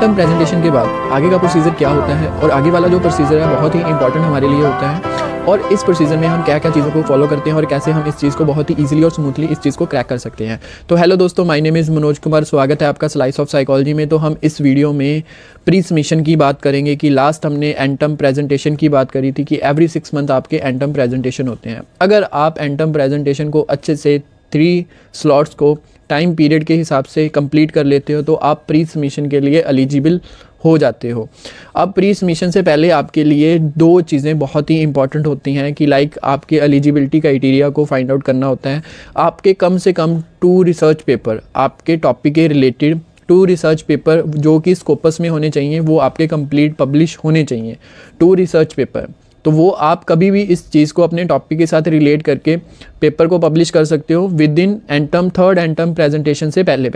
Term presentation के बाद आगे का प्रोसीजर क्या होता है और आगे वाला जो प्रोसीजर है बहुत ही इंपॉर्टेंट हमारे लिए होता है, और इस प्रोसीजर में हम क्या क्या चीज़ों को फॉलो करते हैं और कैसे हम इस चीज़ को बहुत ही ईजिली और स्मूथली इस चीज़ को क्रैक कर सकते हैं। तो हेलो दोस्तों, my name is Manoj Kumar, स्वागत है आपका स्लाइस ऑफ साइकोलॉजी में। तो हम इस वीडियो में प्री सबमिशन की बात करेंगे कि लास्ट हमने एंटम प्रेजेंटेशन की बात करी थी कि एवरी 6 मंथ आपके एंटम प्रेजेंटेशन होते हैं। अगर आप एंटम प्रेजेंटेशन को अच्छे से 3 स्लॉट्स को टाइम पीरियड के हिसाब से कंप्लीट कर लेते हो तो आप प्री सबमिशन के लिए एलिजिबल हो जाते हो। अब प्री सबमिशन से पहले आपके लिए 2 चीज़ें बहुत ही इंपॉर्टेंट होती हैं कि लाइक आपके एलिजिबिलिटी क्राइटेरिया को फाइंड आउट करना होता है। आपके कम से कम 2 रिसर्च पेपर, आपके टॉपिक के रिलेटेड 2 रिसर्च पेपर जो कि स्कोपस में होने चाहिए, वो आपके कंप्लीट पब्लिश होने चाहिए। 2 रिसर्च पेपर, तो वो आप कभी भी इस चीज़ को अपने टॉपिक के साथ रिलेट करके पेपर को पब्लिश कर सकते हो विद इन एंटम 3rd एंटम प्रेजेंटेशन से पहले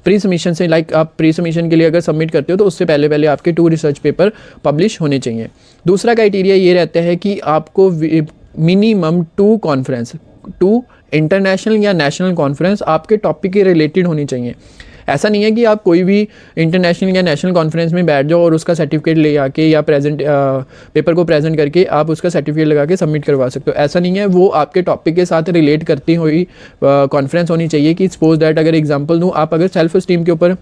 प्री सबमिशन से। लाइक आप प्री सबमिशन के लिए अगर सबमिट करते हो तो उससे पहले आपके 2 रिसर्च पेपर पब्लिश होने चाहिए। दूसरा क्राइटेरिया ये रहता है कि आपको मिनिमम 2 कॉन्फ्रेंस, 2 इंटरनेशनल या नेशनल कॉन्फ्रेंस आपके टॉपिक के रिलेटेड होनी चाहिए। ऐसा नहीं है कि आप कोई भी इंटरनेशनल या नेशनल कॉन्फ्रेंस में बैठ जाओ और उसका सर्टिफिकेट ले आके या पेपर को प्रेजेंट करके आप उसका सर्टिफिकेट लगा के सबमिट करवा सकते हो। ऐसा नहीं है, वो आपके टॉपिक के साथ रिलेट करती हुई कॉन्फ्रेंस होनी चाहिए। कि सपोज दैट, अगर एग्जांपल दूँ, आप अगर सेल्फ एस्टीम के ऊपर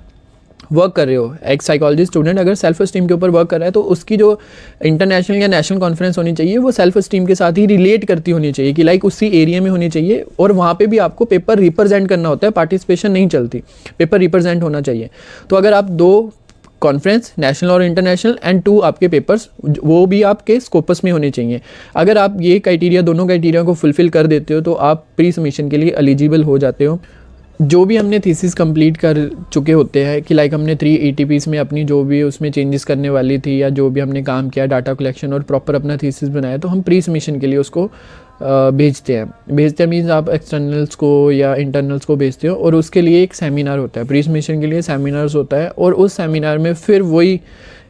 वर्क कर रहे हो, एक साइकोलॉजी स्टूडेंट अगर सेल्फ एस्टीम के ऊपर वर्क कर रहा है तो उसकी जो इंटरनेशनल या नेशनल कॉन्फ्रेंस होनी चाहिए वो सेल्फ एस्टीम के साथ ही रिलेट करती होनी चाहिए कि लाइक उसी एरिया में होनी चाहिए, और वहाँ पे भी आपको पेपर रिप्रेजेंट करना होता है, पार्टिसिपेशन नहीं चलती, पेपर रिप्रेजेंट होना चाहिए। तो अगर आप 2 कॉन्फ्रेंस, नेशनल और इंटरनेशनल, एंड 2 आपके पेपर्स, वो भी आपके स्कोपस में होने चाहिए। अगर आप ये क्राइटेरिया, दोनों क्राइटेरिया को फुलफिल कर देते हो तो आप प्री सबमिशन के लिए एलिजिबल हो जाते हो। जो भी हमने थीसिस कंप्लीट कर चुके होते हैं कि लाइक हमने 3 ETPs में अपनी जो भी उसमें चेंजेस करने वाली थी या जो भी हमने काम किया, डाटा कलेक्शन और प्रॉपर अपना थीसिस बनाया, तो हम प्री सबमिशन के लिए उसको भेजते हैं मीन्स आप एक्सटर्नल्स को या इंटरनल्स को भेजते हो, और उसके लिए एक सेमिनार होता है। प्री सबमिशन के लिए सेमिनार्स होता है, और उस सेमिनार में फिर वही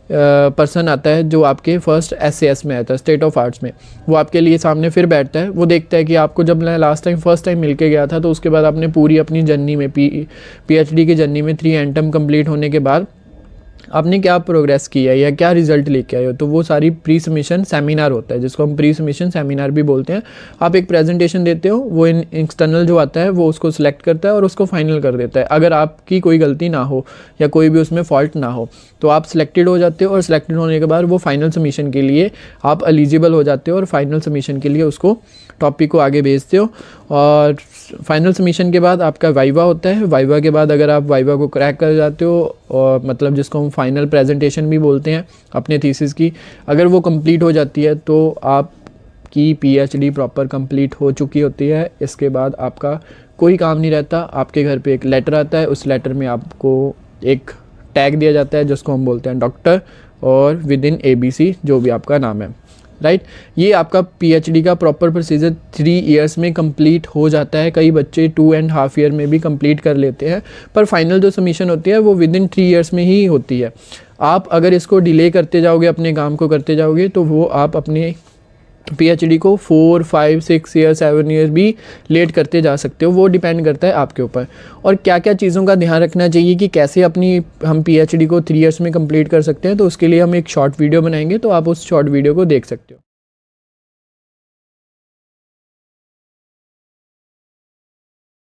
पर्सन आता है जो आपके फर्स्ट SAS में आता है, स्टेट ऑफ आर्ट्स में। वो आपके लिए सामने फिर बैठता है, वो देखता है कि आपको जब लास्ट टाइम फर्स्ट टाइम मिल के गया था तो उसके बाद आपने पूरी अपनी जर्नी में PhD की जर्नी में 3 एंटम कंप्लीट होने के बाद आपने क्या प्रोग्रेस किया है या क्या रिजल्ट लेके आए हो, तो वो सारी प्री सबमिशन सेमिनार होता है, जिसको हम प्री सबमिशन सेमिनार भी बोलते हैं। आप एक प्रेजेंटेशन देते हो, वो एक्सटर्नल जो आता है वो उसको सिलेक्ट करता है और उसको फाइनल कर देता है। अगर आपकी कोई गलती ना हो या कोई भी उसमें फॉल्ट ना हो तो आप सिलेक्टेड हो जाते हो, और सिलेक्टेड होने के बाद वो फाइनल सबमिशन के लिए आप एलिजिबल हो जाते हो, और फाइनल सबमिशन के लिए उसको टॉपिक को आगे भेजते हो। और फाइनल सबमिशन के बाद आपका वाइवा होता है। वाइवा के बाद अगर आप वाइवा को क्रैक कर जाते हो, और मतलब जिसको हम फाइनल प्रेजेंटेशन भी बोलते हैं अपने थीसिस की, अगर वो कंप्लीट हो जाती है तो आपकी PhD प्रॉपर कंप्लीट हो चुकी होती है। इसके बाद आपका कोई काम नहीं रहता, आपके घर पे एक लेटर आता है, उस लेटर में आपको एक टैग दिया जाता है जिसको हम बोलते हैं डॉक्टर, और विद इन ABC जो भी आपका नाम है, राइट। ये आपका PhD का प्रॉपर प्रोसीजर 3 इयर्स में कंप्लीट हो जाता है। कई बच्चे 2.5 ईयर में भी कंप्लीट कर लेते हैं, पर फाइनल जो सबमिशन होती है वो विद इन 3 इयर्स में ही होती है। आप अगर इसको डिले करते जाओगे, अपने काम को करते जाओगे, तो वो आप अपने PhD को 4, 5, 6 ईयर, 7 ईयर भी लेट करते जा सकते हो। वो डिपेंड करता है आपके ऊपर, और क्या क्या चीज़ों का ध्यान रखना चाहिए कि कैसे अपनी हम PhD को 3 इयर्स में कंप्लीट कर सकते हैं। तो उसके लिए हम एक शॉर्ट वीडियो बनाएंगे, तो आप उस शॉर्ट वीडियो को देख सकते हो।